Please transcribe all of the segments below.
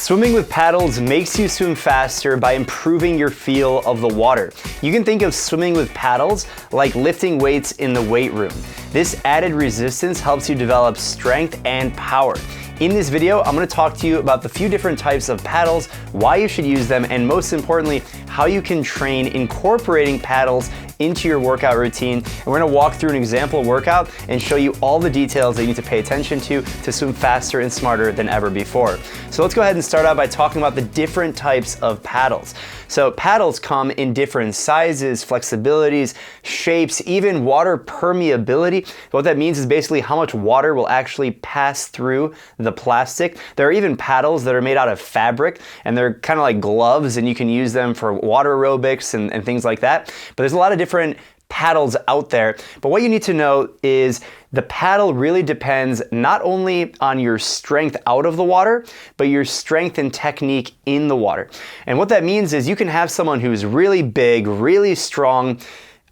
Swimming with paddles makes you swim faster by improving your feel of the water. You can think of swimming with paddles like lifting weights in the weight room. This added resistance helps you develop strength and power. In this video, I'm going to talk to you about the few different types of paddles, why you should use them, and most importantly, how you can train incorporating paddles into your workout routine. And we're going to walk through an example workout and show you all the details that you need to pay attention to swim faster and smarter than ever before. So let's go ahead and start out by talking about the different types of paddles. So paddles come in different sizes, flexibilities, shapes, even water permeability. What that means is basically how much water will actually pass through the plastic. There are even paddles that are made out of fabric, and they're kind of like gloves, and you can use them for water aerobics and things like that. But there's a lot of different paddles out there. But what you need to know is the paddle really depends not only on your strength out of the water, but your strength and technique in the water. And what that means is you can have someone who's really big, really strong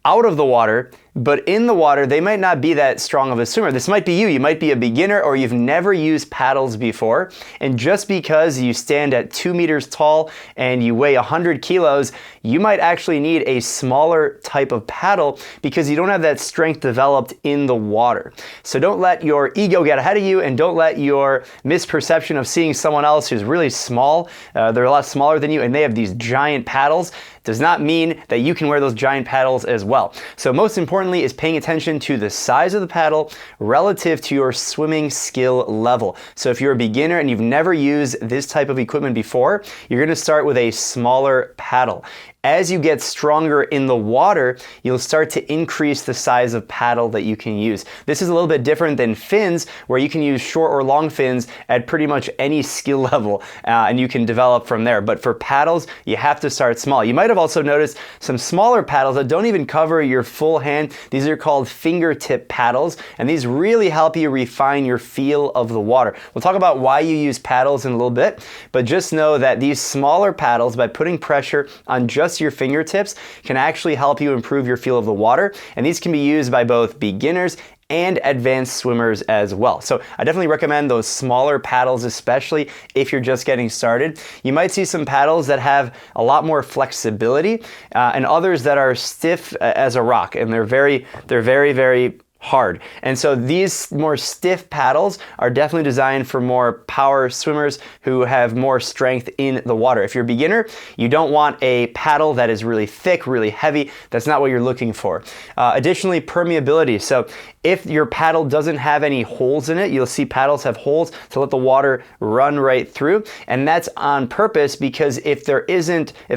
out of the water, but in the water, they might not be that strong of a swimmer. This might be you. You might be a beginner, or you've never used paddles before. And just because you stand at 2 meters tall and you weigh 100 kilos, you might actually need a smaller type of paddle because you don't have that strength developed in the water. So don't let your ego get ahead of you, and don't let your misperception of seeing someone else who's really small, they're a lot smaller than you, and they have these giant paddles, does not mean that you can wear those giant paddles as well. So most importantly is paying attention to the size of the paddle relative to your swimming skill level. So if you're a beginner and you've never used this type of equipment before, you're going to start with a smaller paddle. As you get stronger in the water, you'll start to increase the size of paddle that you can use. This is a little bit different than fins, where you can use short or long fins at pretty much any skill level, and you can develop from there. But for paddles, you have to start small. You might have also noticed some smaller paddles that don't even cover your full hand. These are called fingertip paddles, and these really help you refine your feel of the water. We'll talk about why you use paddles in a little bit, but just know that these smaller paddles, by putting pressure on just your fingertips, can actually help you improve your feel of the water. And these can be used by both beginners and advanced swimmers as well. So I definitely recommend those smaller paddles, especially if you're just getting started. You might see some paddles that have a lot more flexibility, and others that are stiff as a rock, and they're very hard. And so these more stiff paddles are definitely designed for more power swimmers who have more strength in the water. If you're a beginner, you don't want a paddle that is really thick, really heavy. That's not what you're looking for. Additionally, permeability. So if your paddle doesn't have any holes in it, you'll see paddles have holes to let the water run right through. And that's on purpose, because if there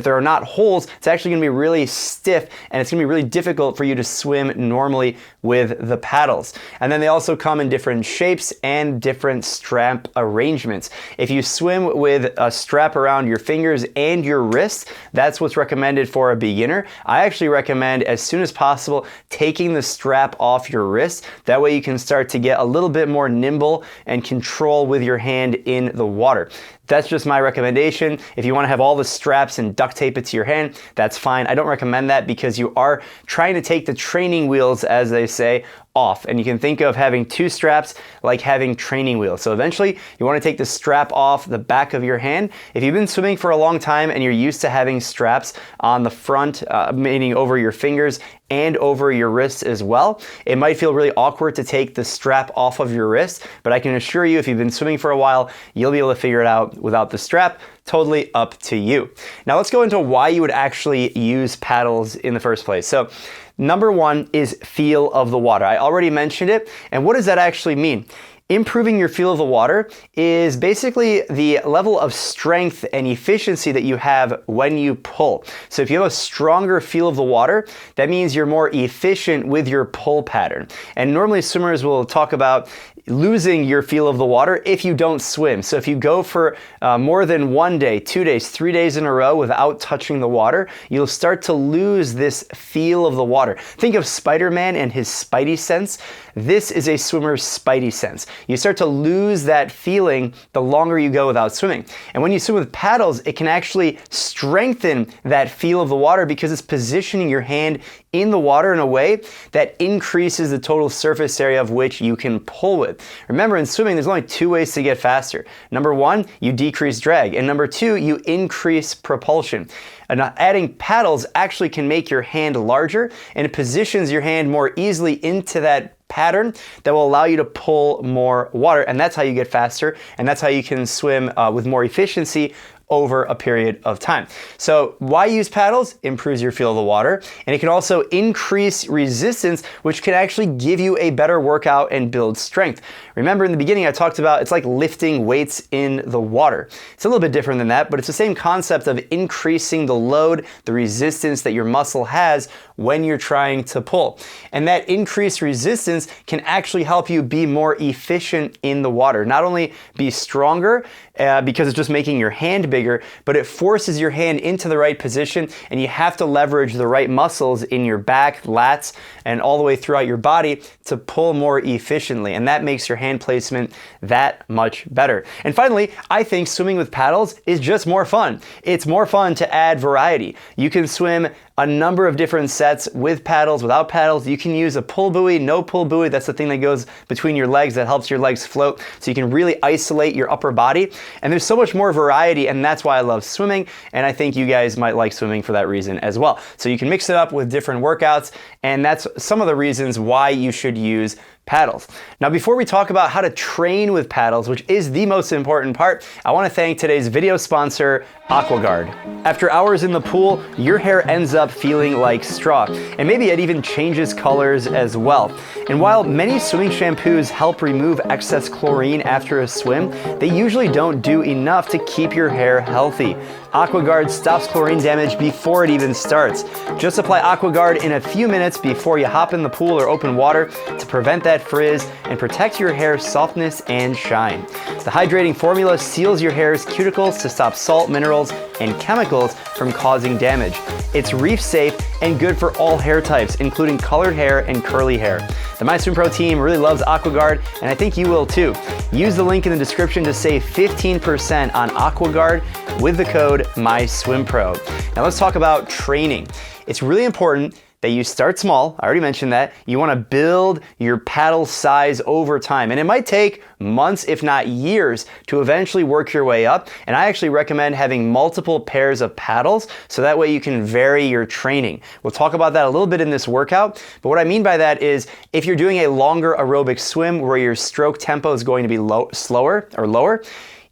are not holes, it's actually going to be really stiff, and it's going to be really difficult for you to swim normally with the paddles. And then they also come in different shapes and different strap arrangements. If you swim with a strap around your fingers and your wrists, that's what's recommended for a beginner. I actually recommend, as soon as possible, taking the strap off your wrist. That way you can start to get a little bit more nimble and control with your hand in the water. That's just my recommendation. If you want to have all the straps and duct tape it to your hand, that's fine. I don't recommend that, because you are trying to take the training wheels, as they say, off. And you can think of having two straps like having training wheels. So eventually you want to take the strap off the back of your hand. If you've been swimming for a long time and you're used to having straps on the front, meaning over your fingers and over your wrists as well, it might feel really awkward to take the strap off of your wrist, but I can assure you, if you've been swimming for a while, you'll be able to figure it out without the strap. Totally up to you. Now let's go into why you would actually use paddles in the first place. So number one is feel of the water. I already mentioned it. And what does that actually mean? Improving your feel of the water is basically the level of strength and efficiency that you have when you pull. So if you have a stronger feel of the water, that means you're more efficient with your pull pattern. And normally swimmers will talk about losing your feel of the water if you don't swim. So if you go for more than 1 day, 2 days, 3 days in a row without touching the water, you'll start to lose this feel of the water. Think of Spider-Man and his spidey sense. This is a swimmer's spidey sense. You start to lose that feeling the longer you go without swimming. And when you swim with paddles, it can actually strengthen that feel of the water, because it's positioning your hand in the water in a way that increases the total surface area of which you can pull with. fluid. Remember, in swimming, there's only two ways to get faster. Number one, you decrease drag, and number two, you increase propulsion. And adding paddles actually can make your hand larger, and it positions your hand more easily into that pattern that will allow you to pull more water, and that's how you get faster, and that's how you can swim with more efficiency over a period of time. So why use paddles? Improves your feel of the water, and it can also increase resistance, which can actually give you a better workout and build strength. Remember in the beginning I talked about it's like lifting weights in the water. It's a little bit different than that, but it's the same concept of increasing the load, the resistance that your muscle has when you're trying to pull. And that increased resistance can actually help you be more efficient in the water. Not only be stronger, because it's just making your hand bigger, but it forces your hand into the right position, and you have to leverage the right muscles in your back, lats, and all the way throughout your body to pull more efficiently, and that makes your hand placement that much better. And finally, I think swimming with paddles is just more fun. It's more fun to add variety. You can swim a number of different sets with paddles, without paddles. You can use a pull buoy, no pull buoy. That's the thing that goes between your legs that helps your legs float, so you can really isolate your upper body. And there's so much more variety, and that's why I love swimming, and I think you guys might like swimming for that reason as well. So you can mix it up with different workouts, and that's some of the reasons why you should use paddles. Now, before we talk about how to train with paddles, which is the most important part, I want to thank today's video sponsor, AquaGuard. After hours in the pool, your hair ends up feeling like straw, and maybe it even changes colors as well. And while many swimming shampoos help remove excess chlorine after a swim, they usually don't do enough to keep your hair healthy. AquaGuard stops chlorine damage before it even starts. Just apply AquaGuard in a few minutes before you hop in the pool or open water to prevent that frizz and protect your hair's softness and shine. The hydrating formula seals your hair's cuticles to stop salt, minerals, and chemicals from causing damage. It's reef safe and good for all hair types, including colored hair and curly hair. The MySwimPro team really loves AquaGuard, and I think you will too. Use the link in the description to save 15% on AquaGuard with the code MySwimPro. Now let's talk about training. It's really important that you start small. I already mentioned that. You want to build your paddle size over time, and it might take months, if not years, to eventually work your way up. And I actually recommend having multiple pairs of paddles, so that way you can vary your training. We'll talk about that a little bit in this workout, but what I mean by that is if you're doing a longer aerobic swim where your stroke tempo is going to be slower or lower,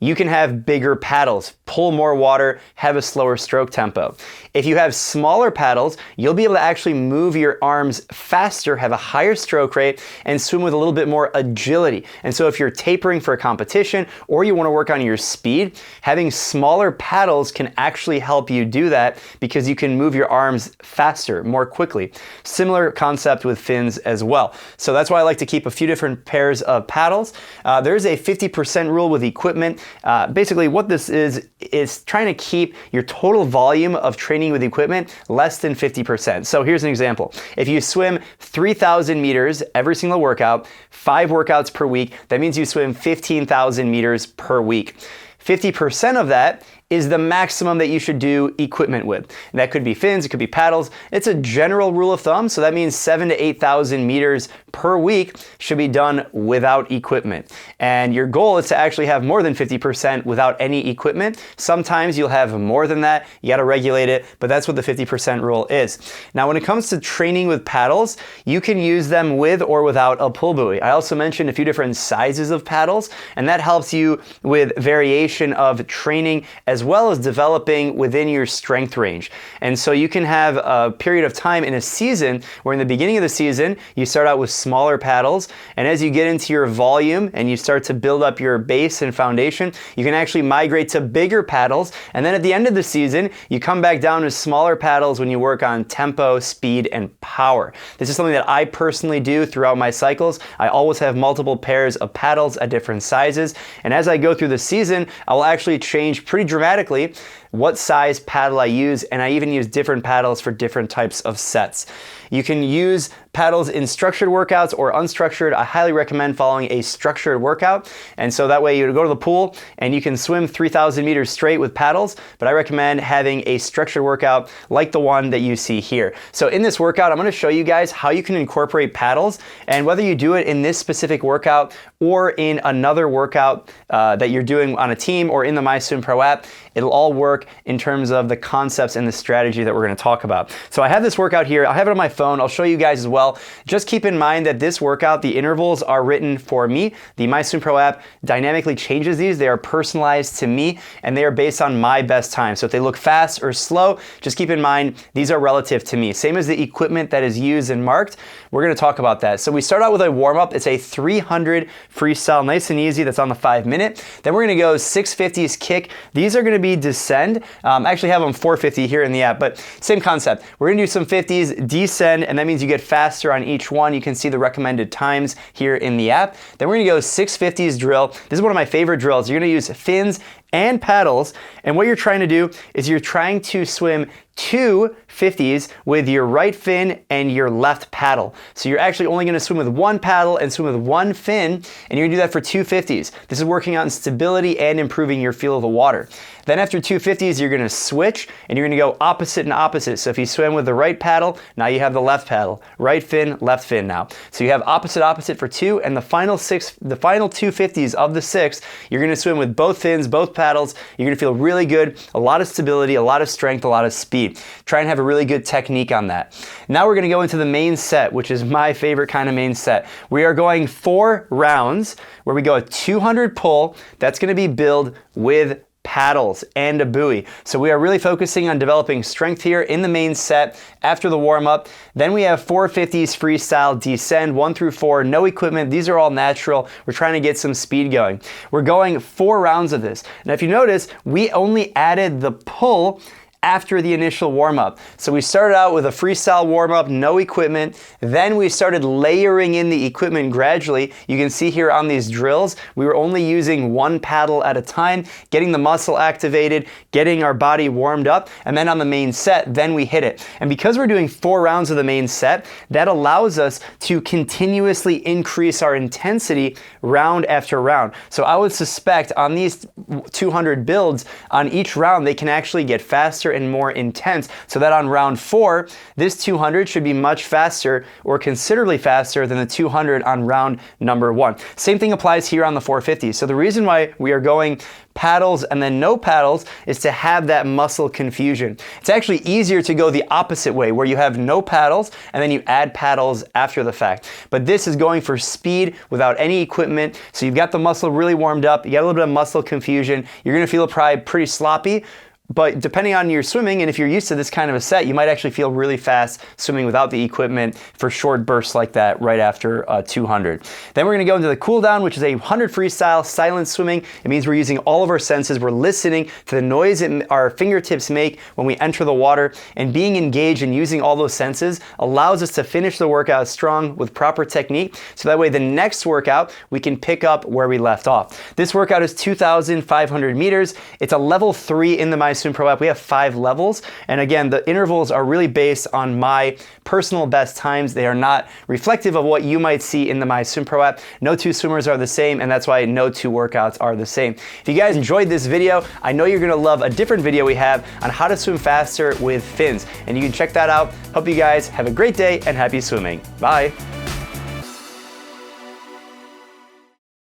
you can have bigger paddles, pull more water, have a slower stroke tempo. If you have smaller paddles, you'll be able to actually move your arms faster, have a higher stroke rate, and swim with a little bit more agility. And so if you're tapering for a competition or you want to work on your speed, having smaller paddles can actually help you do that because you can move your arms faster, more quickly. Similar concept with fins as well. So that's why I like to keep a few different pairs of paddles. There's a 50% rule with equipment. Basically what this is trying to keep your total volume of training with equipment less than 50%. So here's an example. If you swim 3,000 meters every single workout, 5 workouts per week, that means you swim 15,000 meters per week. 50% of that is the maximum that you should do equipment with. And that could be fins, it could be paddles. It's a general rule of thumb, so that means 7,000 to 8,000 meters per week should be done without equipment. And your goal is to actually have more than 50% without any equipment. Sometimes you'll have more than that, you gotta regulate it, but that's what the 50% rule is. Now when it comes to training with paddles, you can use them with or without a pull buoy. I also mentioned a few different sizes of paddles, and that helps you with variation of training as well as developing within your strength range. And so you can have a period of time in a season where in the beginning of the season, you start out with smaller paddles, and as you get into your volume and you start to build up your base and foundation, you can actually migrate to bigger paddles, and then at the end of the season, you come back down to smaller paddles when you work on tempo, speed, and power. This is something that I personally do throughout my cycles. I always have multiple pairs of paddles at different sizes, and as I go through the season, I will actually change pretty dramatically what size paddle I use, and I even use different paddles for different types of sets. You can use paddles in structured workouts or unstructured. I highly recommend following a structured workout. And so that way you go to the pool and you can swim 3,000 meters straight with paddles, but I recommend having a structured workout like the one that you see here. So in this workout, I'm gonna show you guys how you can incorporate paddles, and whether you do it in this specific workout or in another workout that you're doing on a team or in the MySwimPro app, it'll all work in terms of the concepts and the strategy that we're gonna talk about. So I have this workout here. I have it on my phone. I'll show you guys as well. Just keep in mind that this workout, the intervals are written for me. The MySwimPro app dynamically changes these. They are personalized to me and they are based on my best time. So if they look fast or slow, just keep in mind these are relative to me. Same as the equipment that is used and marked. We're gonna talk about that. So we start out with a warm-up. It's a 300 freestyle, nice and easy. That's on the 5-minute. Then we're gonna go 650s kick. These are gonna be descend. I actually have them 450 here in the app, but same concept. We're gonna do some 50s, descend, and that means you get faster on each one. You can see the recommended times here in the app. Then we're gonna go 650s drill. This is one of my favorite drills. You're gonna use fins and paddles, and what you're trying to do is you're trying to swim 2 50s with your right fin and your left paddle. So you're actually only gonna swim with one paddle and swim with one fin, and you're gonna do that for 2 50s. This is working on stability and improving your feel of the water. Then after 2 50s, you're gonna switch and you're gonna go opposite and opposite. So if you swim with the right paddle, now you have the left paddle. Right fin, left fin now. So you have opposite, opposite for 2, and the final 2 50s of the 6, you're gonna swim with both fins, both paddles. You're gonna feel really good, a lot of stability, a lot of strength, a lot of speed. Try and have a really good technique on that. Now we're gonna go into the main set, which is my favorite kind of main set. We are going 4 rounds where we go a 200 pull. That's gonna be billed with paddles and a buoy. So we are really focusing on developing strength here in the main set after the warm-up. Then we have 450s freestyle descend 1 through 4, no equipment. These are all natural. We're trying to get some speed going. We're going 4 rounds of this. Now if you notice, we only added the pull after the initial warm-up. So we started out with a freestyle warm-up, no equipment. Then we started layering in the equipment gradually. You can see here on these drills, we were only using one paddle at a time, getting the muscle activated, getting our body warmed up, and then on the main set, then we hit it. And because we're doing 4 rounds of the main set, that allows us to continuously increase our intensity round after round. So I would suspect on these 200 builds, on each round, they can actually get faster and more intense, so that on round 4, this 200 should be much faster or considerably faster than the 200 on round number 1. Same thing applies here on the 450. So the reason why we are going paddles and then no paddles is to have that muscle confusion. It's actually easier to go the opposite way, where you have no paddles and then you add paddles after the fact. But this is going for speed without any equipment, so you've got the muscle really warmed up, you got a little bit of muscle confusion, you're gonna feel probably pretty sloppy. But depending on your swimming, and if you're used to this kind of a set, you might actually feel really fast swimming without the equipment for short bursts like that right after 200. Then we're gonna go into the cool down, which is a 100 freestyle silent swimming. It means we're using all of our senses. We're listening to the noise that our fingertips make when we enter the water, and being engaged and using all those senses allows us to finish the workout strong with proper technique. So that way the next workout, we can pick up where we left off. This workout is 2,500 meters. It's a level 3 in the MySwimPro app. We have 5 levels, and again, the intervals are really based on my personal best times. They are not reflective of what you might see in the MySwimPro app. No 2 swimmers are the same, and that's why no 2 workouts are the same. If you guys enjoyed this video, I know you're gonna love a different video we have on how to swim faster with fins, and you can check that out. Hope you guys have a great day and happy swimming. Bye.